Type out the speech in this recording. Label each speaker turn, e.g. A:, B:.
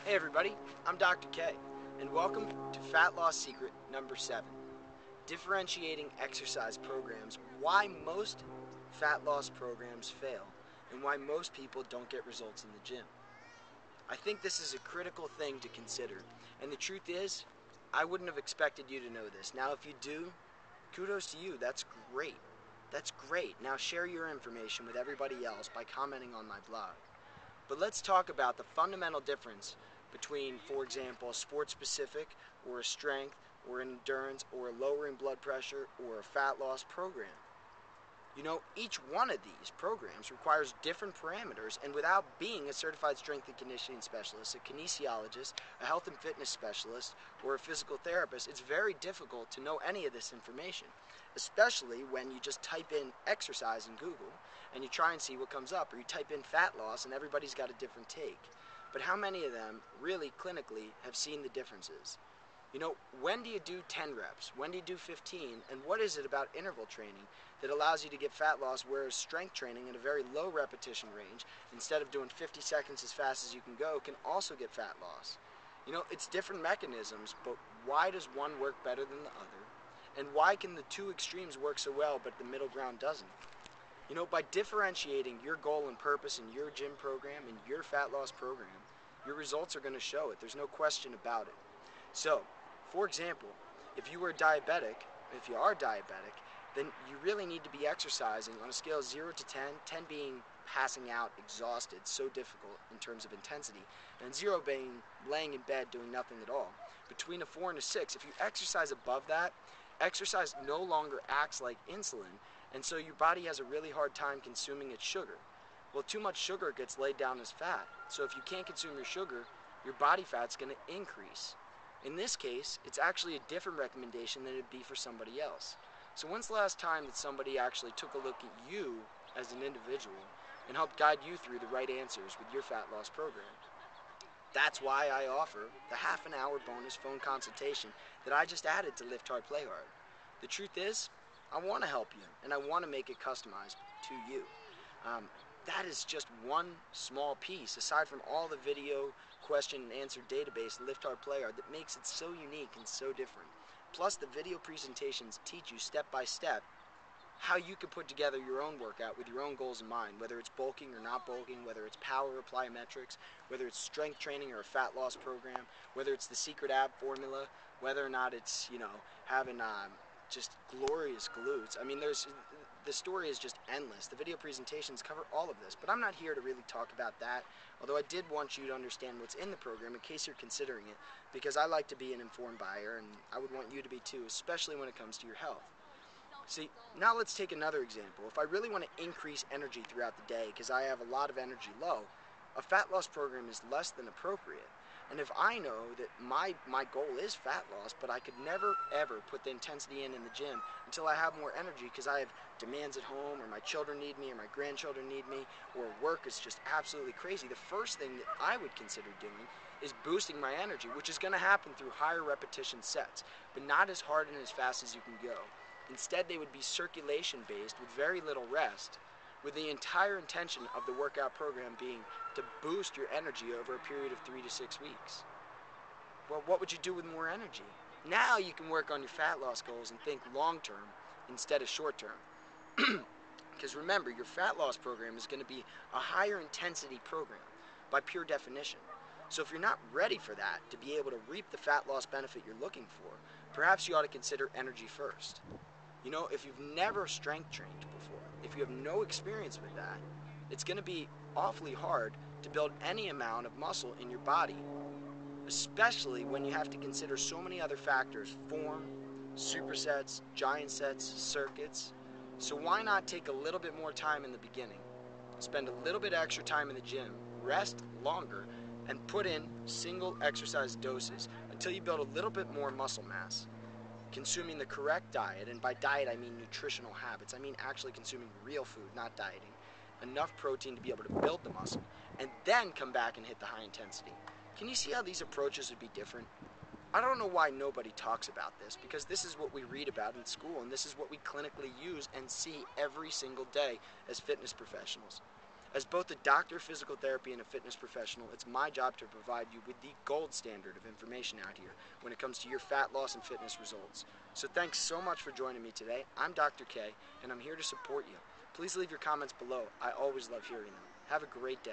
A: Hey everybody, I'm Dr. K, and welcome to Fat Loss Secret number 7, differentiating exercise programs, why most fat loss programs fail, and why most people don't get results in the gym. I think this is a critical thing to consider, and the truth is, I wouldn't have expected you to know this. Now if you do, kudos to you, that's great. That's great. Now share your information with everybody else by commenting on my blog. But let's talk about the fundamental difference between, for example, a sport-specific or a strength or an endurance or a lowering blood pressure or a fat loss program. You know, each one of these programs requires different parameters, and without being a certified strength and conditioning specialist, a kinesiologist, a health and fitness specialist, or a physical therapist, it's very difficult to know any of this information, especially when you just type in exercise in Google and you try and see what comes up, or you type in fat loss and everybody's got a different take. But how many of them really clinically have seen the differences? You know, when do you do 10 reps? When do you do 15? And what is it about interval training that allows you to get fat loss, whereas strength training at a very low repetition range, instead of doing 50 seconds as fast as you can go, can also get fat loss? You know, it's different mechanisms, but why does one work better than the other? And why can the two extremes work so well, but the middle ground doesn't? You know, by differentiating your goal and purpose in your gym program and your fat loss program, your results are going to show it. There's no question about it. So, for example, if you are diabetic, then you really need to be exercising on a scale of 0 to 10, 10 being passing out, exhausted, so difficult in terms of intensity, and 0 being laying in bed doing nothing at all. Between a 4 and a 6, if you exercise above that, exercise no longer acts like insulin, and so your body has a really hard time consuming its sugar. Well, too much sugar gets laid down as fat, so if you can't consume your sugar, your body fat's going to increase. In this case, it's actually a different recommendation than it'd be for somebody else. So when's the last time that somebody actually took a look at you as an individual and helped guide you through the right answers with your fat loss program? That's why I offer the half-an-hour bonus phone consultation that I just added to Lift Hard, Play Hard. The truth is, I want to help you, and I want to make it customized to you. That is just one small piece, aside from all the video question and answer database Lift Hard, Play Hard, that makes it so unique and so different. Plus, the video presentations teach you step by step how you can put together your own workout with your own goals in mind, whether it's bulking or not bulking, whether it's power or plyometrics, whether it's strength training or a fat loss program, whether it's the secret ab formula, whether or not it's, you know, having just glorious glutes. I mean, the story is just endless. The video presentations cover all of this, but I'm not here to really talk about that, although I did want you to understand what's in the program in case you're considering it, because I like to be an informed buyer, and I would want you to be too, especially when it comes to your health. See, now let's take another example. If I really want to increase energy throughout the day because I have a lot of energy low, a fat loss program is less than appropriate. And if I know that my goal is fat loss, but I could never ever put the intensity in the gym until I have more energy because I have demands at home, or my children need me, or my grandchildren need me, or work is just absolutely crazy, the first thing that I would consider doing is boosting my energy, which is going to happen through higher repetition sets, but not as hard and as fast as you can go. Instead, they would be circulation based with very little rest, with the entire intention of the workout program being to boost your energy over a period of 3 to 6 weeks. Well, what would you do with more energy? Now you can work on your fat loss goals and think long term instead of short term. Because remember, your fat loss program is going to be a higher intensity program by pure definition. So if you're not ready for that to be able to reap the fat loss benefit you're looking for, perhaps you ought to consider energy first. You know, if you've never strength trained before, if you have no experience with that, it's going to be awfully hard to build any amount of muscle in your body, especially when you have to consider so many other factors: form, supersets, giant sets, circuits. So why not take a little bit more time in the beginning, spend a little bit extra time in the gym, rest longer, and put in single exercise doses until you build a little bit more muscle mass, consuming the correct diet. And by diet I mean nutritional habits. I mean actually consuming real food, not dieting. Enough protein to be able to build the muscle, and then come back and hit the high intensity. Can you see how these approaches would be different? I don't know why nobody talks about this, because this is what we read about in school, and this is what we clinically use and see every single day as fitness professionals. As both a doctor of physical therapy and a fitness professional, it's my job to provide you with the gold standard of information out here when it comes to your fat loss and fitness results. So thanks so much for joining me today. I'm Dr. K, and I'm here to support you. Please leave your comments below. I always love hearing them. Have a great day.